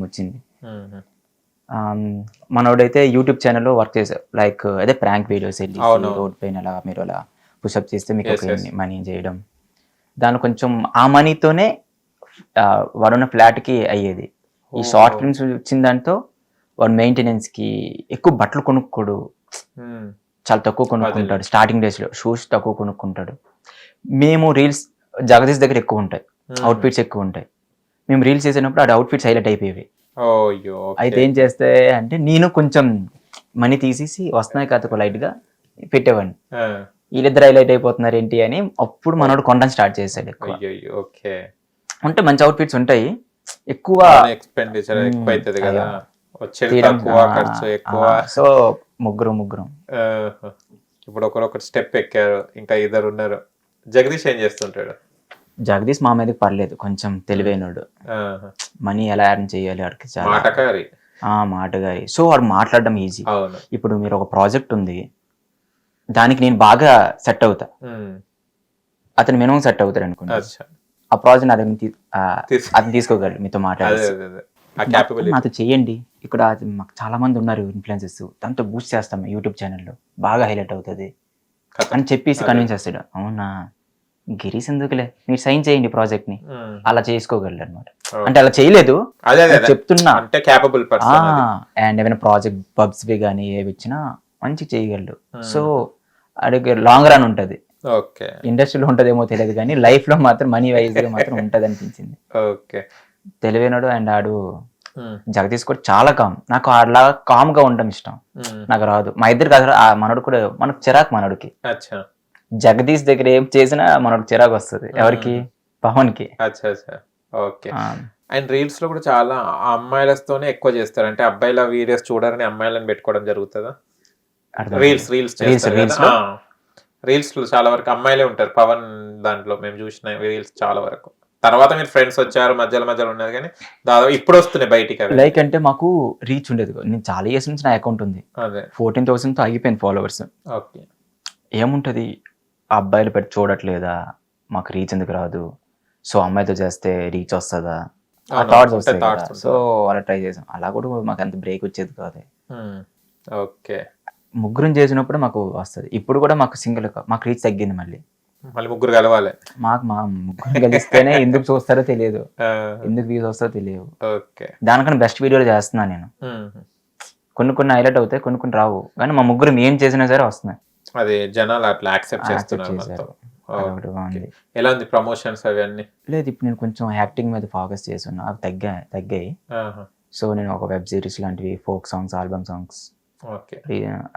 వచ్చింది. మ్మ్. మనోడైతే యూట్యూబ్ ఛానల్లో వర్క్ చేశారు. లైక్ అదే ప్రాంక్ వీడియోస్ వెళ్ళేసి అవునవును. రోడ్ పైన అలా మీరు అలా పుషప్ చేస్తే మీకు Yes, ఒక yes. మనీ చేయడం. దాని కొంచెం ఆ మనీతోనే వాడున్న ఫ్లాట్కి అయ్యేది. ఈ షార్ట్ ఫిల్మ్స్ వచ్చిన దాంతో వాడు మెయింటెనెన్స్కి ఎక్కువ బట్టలు కొనుక్కోడు, మ్మ్. చాలా తక్కువ కొనుక్కుంటాడు. స్టార్టింగ్ డేస్లో షూస్ తక్కువ కొనుక్కుంటాడు. మేము రీల్స్ జగదీష్ దగ్గర ఎక్కువ ఉంటాయి, అవుట్ఫిట్స్ ఎక్కువ ఉంటాయి. మేము రీల్స్ చేసినప్పుడు ఆ అవుట్ఫిట్స్ హైలైట్ అయిపోయేవి. అయ్యో, అయితే ఏం చేస్తే అంటే నేను కొంచెం మనీ తీసేసి వస్తున్నాయి కథకు లైట్గా పెట్టేవాడిని. వీళ్ళిద్దరు హైలైట్ అయిపోతున్నారు ఏంటి అని అప్పుడు మనోడు కొనడం స్టార్ట్ చేశాడు. ఎక్కువ అయ్యో, ఓకే. అంటే మంచి అవుట్ఫిట్స్ ఉంటాయి, ఎక్కువ ఎక్స్పెండిచర్ ఎక్కువ అవుతుంది కదా, వచ్చేది తీయడం, తక్కువ, ఖర్చు ఎక్కువ. సో ముగ్గురం ఆహా. ఇప్పుడు ఒకరొకరు స్టెప్ ఎక్కారు, ఇంకా ఇద్దరు ఉన్నారు. జగదీష్ ఏం చేస్తుంటాడు? జగదీష్ మా మీదకి పర్లేదు, కొంచెం తెలివైనడు. ఆహా. మనీ ఎలా ఎర్న్ చేయాలి వాడికి చాలా మాటకారి. మాటగారి. సో వాడు మాట్లాడడం ఈజీ. అవును. ఇప్పుడు మీరు ఒక ప్రాజెక్ట్ ఉంది, దానికి నేను బాగా సెట్ అవుతా, అతను మినిమం సెట్ అవుతాడు అనుకోండి. అచ్చా. ఆ ప్రాజెక్ట్ నా దగ్గర అతను తీసుకోగలడు మీతో మాట్లాడి. ఆ క్యాపబిలిటీ. నాతో చెయ్యండి, ఇక్కడ మాకు చాలా మంది ఉన్నారు ఇన్ఫ్లుయెన్సర్స్, దాంతో బూస్ట్ చేస్తాం యూట్యూబ్ ఛానల్లో, బాగా హైలైట్ అవుతుంది అని చెప్పేసి కన్విన్స్ చేస్తాడు. అవునా గిరీష్ ఎందుకులే, మీరు సైన్ చేయండి ప్రాజెక్ట్ ని, అలా చేసుకోగలడు అనమాట. అంటే అలా చేయలేదు, చెప్తున్నా. అంటే క్యాపబుల్ పర్సన్. అండ్ ఏమైనా ప్రాజెక్ట్ పబ్స్వి కానీ ఏవి ఇచ్చినా మంచి చేయగలడు. సో అడిగే లాంగ్ రన్ ఉంటది. ఓకే. ఇండస్ట్రీలో ఉంటదేమో తెలియదు కానీ లైఫ్ లో మాత్రం మనీ వైజ్ గా మాత్రం ఉంటది అనిపించింది. ఓకే. తెలివైనడు. అండ్ ఆడు జగదీష్ కూడా చాలా కామ్. నాకు అలా కామ్ గా ఉండడం ఇష్టం, నాకు రాదు. మా ఇద్దరు కదా, మనోడు కూడా మనకు చిరాకు. మనోడికి జగదీష్ దగ్గర ఏం చేసినా మనోడికి చిరాకు వస్తుంది. ఎవరికి? పవన్ కి. ఓకే. అండ్ రీల్స్ లో కూడా చాలా అమ్మాయిలతోనే ఎక్కువ చేస్తారు. అంటే అబ్బాయిల వీడియోస్ చూడాలని అమ్మాయిలను పెట్టుకోవడం జరుగుతుందా? రీల్స్ లో చాలా వరకు అమ్మాయిలే ఉంటారు. పవన్ దాంట్లో మేము చూసిన రీల్స్ చాలా వరకు. తర్వాత మీరు ఫ్రెండ్స్ వచ్చారు, మధ్యలో ఉన్నది కానీ దాదాపు ఇప్పుడు వస్తున్నాయి బయటికి. లైక్ అంటే మాకు రీచ్ ఉండేది. నేను చాలా ఇయర్స్ నుంచి నా అకౌంట్ ఉంది, 14,000 తో ఆగిపోయింది ఫాలోవర్స్. ఓకే. ఏముంటది, ఆ అబ్బాయిలు పెట్టి చూడట్లేదా, మాకు రీచ్ ఎందుకు రాదు, సో అమ్మాయితో చేస్తే రీచ్ వస్తుందా, థాట్స్ వస్తాయి. సో అలా ట్రై చేసాం. అలా కూడా మాకు అంత బ్రేక్ వచ్చేది కాదు. ఓకే. ముగ్గురం చేసినప్పుడు మాకు వస్తుంది. ఇప్పుడు కూడా మాకు సింగిల్, మాకు రీచ్ తగ్గింది. మళ్ళీ ముగ్గురు కలవాలి. మా ముగ్గురు కలిస్తేనే ఎందుకు చూస్తారో తెలియదు, ఎందుకు వ్యూస్ వస్తారో తెలియదు. దానికన్నా బెస్ట్ వీడియోలు చేస్తున్నా నేను. కొన్ని హైలైట్ అవుతాయి, కొన్ని రావు, కానీ మా ముగ్గురు ఏం చేసినా సరే వస్తున్నాయి. అది జనాలు అట్లా యాక్సెప్ట్ చేస్తున్నారు. ఎలా ఉంది ప్రమోషన్స్ అవన్నీ? లేదు, ఇప్పుడు నేను కొంచెం యాక్టింగ్ మీద ఫోకస్ చేస్తున్నా, అవి తగ్గాయి. సో నేను ఒక వెబ్ సిరీస్ లాంటివి, ఫోక్ సాంగ్స్, ఆల్బమ్ సాంగ్స్,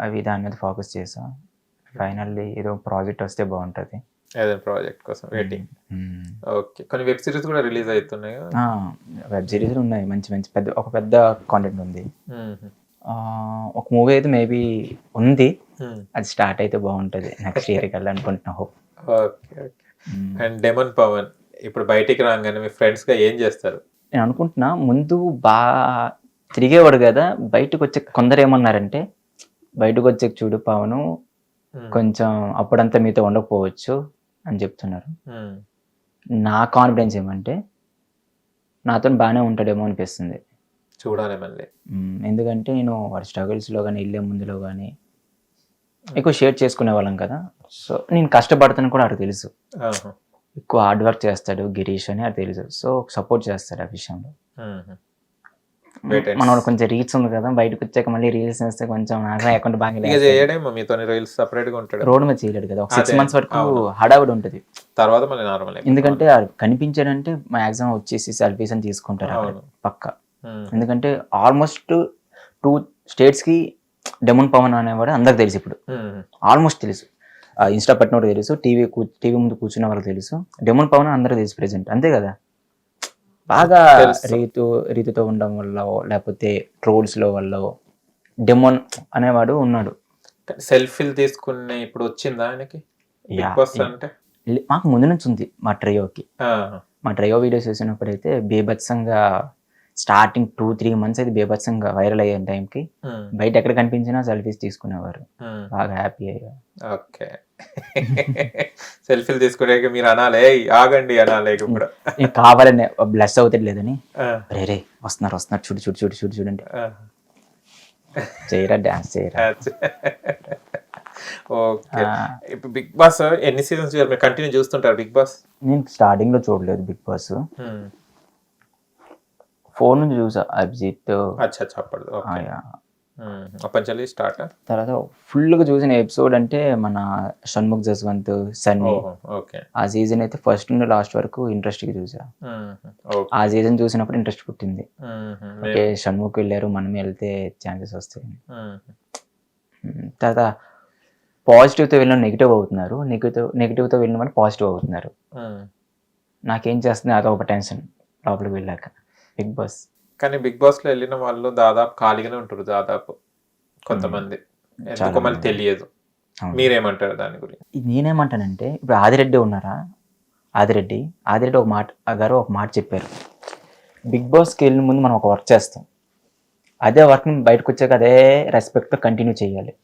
అవి దాని మీద ఫోకస్ చేసా. ఫైనల్లీ ఏదో ప్రాజెక్ట్ వస్తే బాగుంటది. ప్రాజెక్ట్ కోసం వెయిటింగ్. ఓకే. కొన్ని వెబ్ సిరీస్ కూడా రిలీజ్ అవుతున్నాయి. వెబ్ సిరీస్ ఉన్నాయి, మంచి పెద్ద కాంటెంట్ ఉంది. ఒక మూవీ అయితే మేబీ ఉంది, అది స్టార్ట్ అయితే బాగుంటది నెక్స్ట్ ఇయర్ కల్లా అనుకుంటున్నా. హోప్. ఓకే. అండ్ డెమన్ పవన్ ఇప్పుడు బయటికి రాగానే మీ ఫ్రెండ్స్ గా ఏం చేస్తారు? నేను అనుకుంటున్నా, ముందు బాగా తిరిగేవాడు కదా, బయటకు వచ్చే కొందరు ఏమన్నారంటే, బయటకు వచ్చే చూడు పవను కొంచెం అప్పుడంతా మీతో ఉండకపోవచ్చు అని చెప్తున్నారు. నా కాన్ఫిడెన్స్ ఏమంటే నాతో బాగానే ఉంటాడేమో అనిపిస్తుంది. చూడాలి మళ్ళీ. ఎందుకంటే నేను వాడి స్ట్రగుల్స్లో కానీ, వెళ్ళే ముందులో కానీ ఎక్కువ షేర్ చేసుకునే వాళ్ళం కదా. సో నేను కష్టపడతాను కూడా అది తెలుసు. ఎక్కువ హార్డ్ వర్క్ చేస్తాడు గిరీష్ అని అది తెలుసు. సో సపోర్ట్ చేస్తాడు ఆ విషయంలో. మనం కొంచెం రీచ్ ఉంది కదా, బయటకు వచ్చాక మళ్ళీ రీల్స్ చేస్తే కొంచెం అకౌంట్ బాగా రోడ్ మీద చేయలేడు కదా. ఒక 6 months వరకు హడావుడి ఉంటుంది. తర్వాత మళ్ళీ నార్మల్. ఎందుకంటే కనిపించాడంటే మాక్సిమం వచ్చేసి సెల్ఫీస్ అని తీసుకుంటారు పక్క. ఎందుకంటే ఆల్మోస్ట్ 2 states కి డెమన్ పవన్ అనేవాడు అందరికి తెలుసు. ఇప్పుడు ఆల్మోస్ట్ తెలుసు, ఇన్స్టా పెట్టినోడు తెలుసు, టీవీ ముందు కూర్చున్న వాళ్ళకి తెలుసు, డెమన్ పవన్ అందరికి తెలుసు ప్రెసెంట్. అంతే కదా, బాగా రీతుతో ఉండడం వల్ల లేకపోతే ట్రోల్స్ లో వల్ల డెమోన్ అనేవాడు ఉన్నాడు. సెల్ఫీలు తీసుకునే ఇప్పుడు వచ్చిందా ఆయనకి? అంటే మాకు ముందు నుంచి ఉంది. మా ట్రయో వీడియోస్ చేసినప్పుడు అయితే బీభత్సంగా స్టార్టింగ్ 2-3 months అయితే బీభత్సంగా వైరల్ అయ్యే టైంకి బయట ఎక్కడ కనిపించినా సెల్ఫీస్ తీసుకునేవారు, బాగా హ్యాపీ అయ్యా. ఓకే. సెల్ఫీలు తీసుకునే మీరు అనాలే ఆగండి అనాలే ఇప్పుడు కావాలని బ్లెస్ అవుతాడు లేదని రే వస్తున్నారు చూడు చూడు చూడు చూడు చూడండి చేయరా డాన్స్ చేయరా. ఓకే. ఇప్పుడు బిగ్ బాస్ ఎన్ని సీజన్స్ మీరు కంటిన్యూ చూస్తుంటారు బిగ్ బాస్? నేను స్టార్టింగ్ లో చూడలేదు బిగ్ బాస్, ఫోన్ నుంచి చూసా అభిజిత్. స్టార్ట్ తర్వాత ఫుల్ గా చూసిన ఎపిసోడ్ అంటే మన షణ్ముఖ్ జస్వంత్ సన్నీ, ఆ సీజన్ అయితే ఫస్ట్ నుండి లాస్ట్ వరకు ఇంట్రెస్ట్ గా చూసా. ఆ సీజన్ చూసినప్పుడు ఇంట్రెస్ట్ పుట్టింది, ఓకే షణ్ముఖ్ వెళ్ళారు మనం వెళ్తే ఛాన్సెస్ వస్తాయి. తర్వాత పాజిటివ్ తో వెళ్ళిన నెగిటివ్ అవుతున్నారు, నెగిటివ్ తో వెళ్ళిన వాళ్ళు పాజిటివ్ అవుతున్నారు. నాకేం చేస్తుంది అదొక టెన్షన్ లోపలికి వెళ్ళాక బిగ్ బాస్. కానీ బిగ్ బాస్ లో వెళ్ళిన వాళ్ళు దాదాపు ఖాళీగానే ఉంటారు, దాదాపు కొంతమంది ఎందుకో మళ్ళీ తెలియదు. మీరేమంటారు దాని గురించి? నేనేమంటానంటే ఇప్పుడు ఆదిరెడ్డి ఉన్నారా, ఆదిరెడ్డి ఒక మాట చెప్పారు, బిగ్ బాస్కి వెళ్ళిన ముందు మనం ఒక వర్క్ చేస్తాం, అదే వర్క్ని బయటకు వచ్చాక అదే రెస్పెక్ట్తో కంటిన్యూ చేయాలి.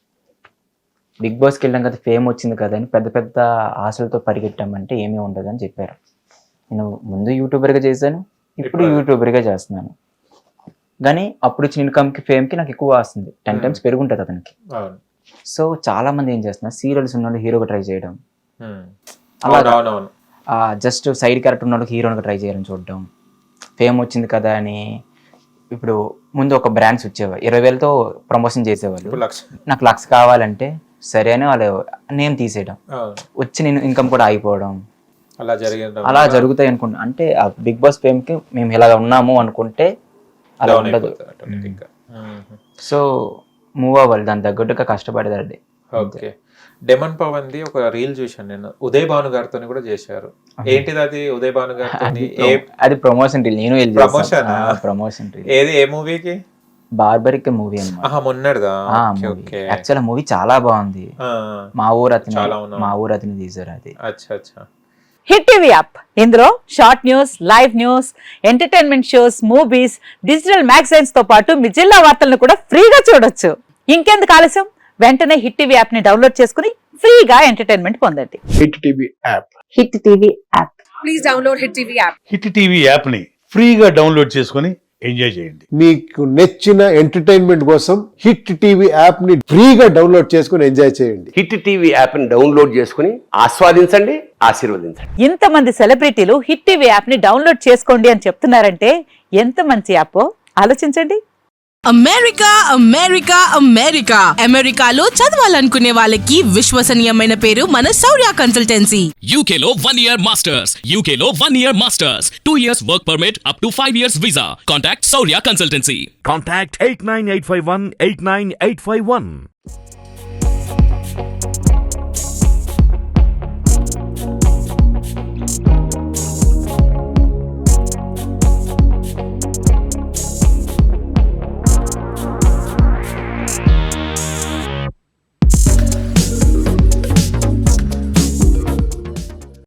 బిగ్ బాస్కి వెళ్ళాం కదా ఫేమ్ వచ్చింది కదా అని పెద్ద పెద్ద ఆశలతో పరిగెట్టామంటే ఏమీ ఉండదు అని చెప్పారు. నేను ముందు యూట్యూబర్గా చేశాను, ఇప్పుడు యూట్యూబర్గా చేస్తున్నాను. కానీ అప్పుడు వచ్చిన ఇన్కమ్కి ఫేమ్కి నాకు ఎక్కువ వస్తుంది, 10 times పెరుగుంటుంది అతనికి. సో చాలా మంది ఏం చేస్తున్నారు, సీరియల్స్ ఉన్న వాళ్ళు హీరోగా ట్రై చేయడం, అలా జస్ట్ సైడ్ క్యారెక్టర్ ఉన్న వాళ్ళకి హీరోగా ట్రై చేయాలని చూడడం. ఫేమ్ వచ్చింది కదా అని ఇప్పుడు ముందు ఒక బ్రాండ్స్ వచ్చేవారు 20,000తో ప్రమోషన్ చేసేవాళ్ళు, నాకు 1,00,000 కావాలంటే సరే అని వాళ్ళు నేమ్ తీసేయడం, వచ్చి నేను ఇన్కమ్ కూడా ఆగిపోవడం, అలా జరుగుతాయి అనుకుంటా. అంటే ఆ బిగ్ బాస్ ఫేమ్కి మేము ఇలాగ ఉన్నాము అనుకుంటే అలా ఉండదు. సో మూవ్ అవ్వాలి, దాని తగ్గట్టుగా కష్టపడేదండి. ఓకే. డెమన్ పవన్ ది ఒక రీల్ చూశాను నేను, ఉదయ్ భాను గారితో కూడా చేశారు. ఏంటిది అది? ఉదయ్ భాను గారితో అది ప్రమోషన్ రీల్, నేను ప్రమోషన్ రీల్. ఏది, ఏ మూవీకి? బార్బరిక్ మూవీ అన్నమాట, మొన్నటిదా? యాక్చువల్ మూవీ చాలా బాగుంది, మా ఊరు అతను తీసారు అది. హిట్ టీవీ యాప్, ఇందులో short news, live news, entertainment shows, movies, digital magazines తో పాటు మీ జిల్లా వార్తలను కూడా ఫ్రీగా చూడొచ్చు. ఇంకెందుకు ఆలస్యం, వెంటనే హిట్ టీవీ యాప్ ని డౌన్లోడ్ చేసుకుని ఫ్రీగా ఎంటర్టైన్మెంట్ పొందండి. Hit TV app, hit TV app, please download hit TV app. Hit TV app ని ఫ్రీగా డౌన్లోడ్ చేసుకుని ఎంజాయ్ చేయండి. మీకు నచ్చిన ఎంటర్టైన్మెంట్ కోసం హిట్ టీవీ యాప్ ని ఫ్రీగా డౌన్లోడ్ చేసుకుని ఎంజాయ్ చేయండి. హిట్ టీవీ యాప్ ని డౌన్లోడ్ చేసుకుని ఆస్వాదించండి, ఆశీర్వదించండి. ఇంతమంది సెలబ్రిటీలు హిట్ టీవీ యాప్ ని డౌన్లోడ్ చేసుకోండి అని చెప్తున్నారంటే ఎంత మంచి యాప్ ఆలోచించండి. అమెరికా అమెరికా అమెరికా అమెరికాలో చదవాలనుకునే వాళ్ళకి విశ్వసనీయమైన పేరు మన శౌర్య కన్సల్టెన్సీ. UK లో 1 year masters, UK లో 1 year masters, 2 years work permit up to 5 years visa. Contact Saurya Consultancy. Contact 89851 89851.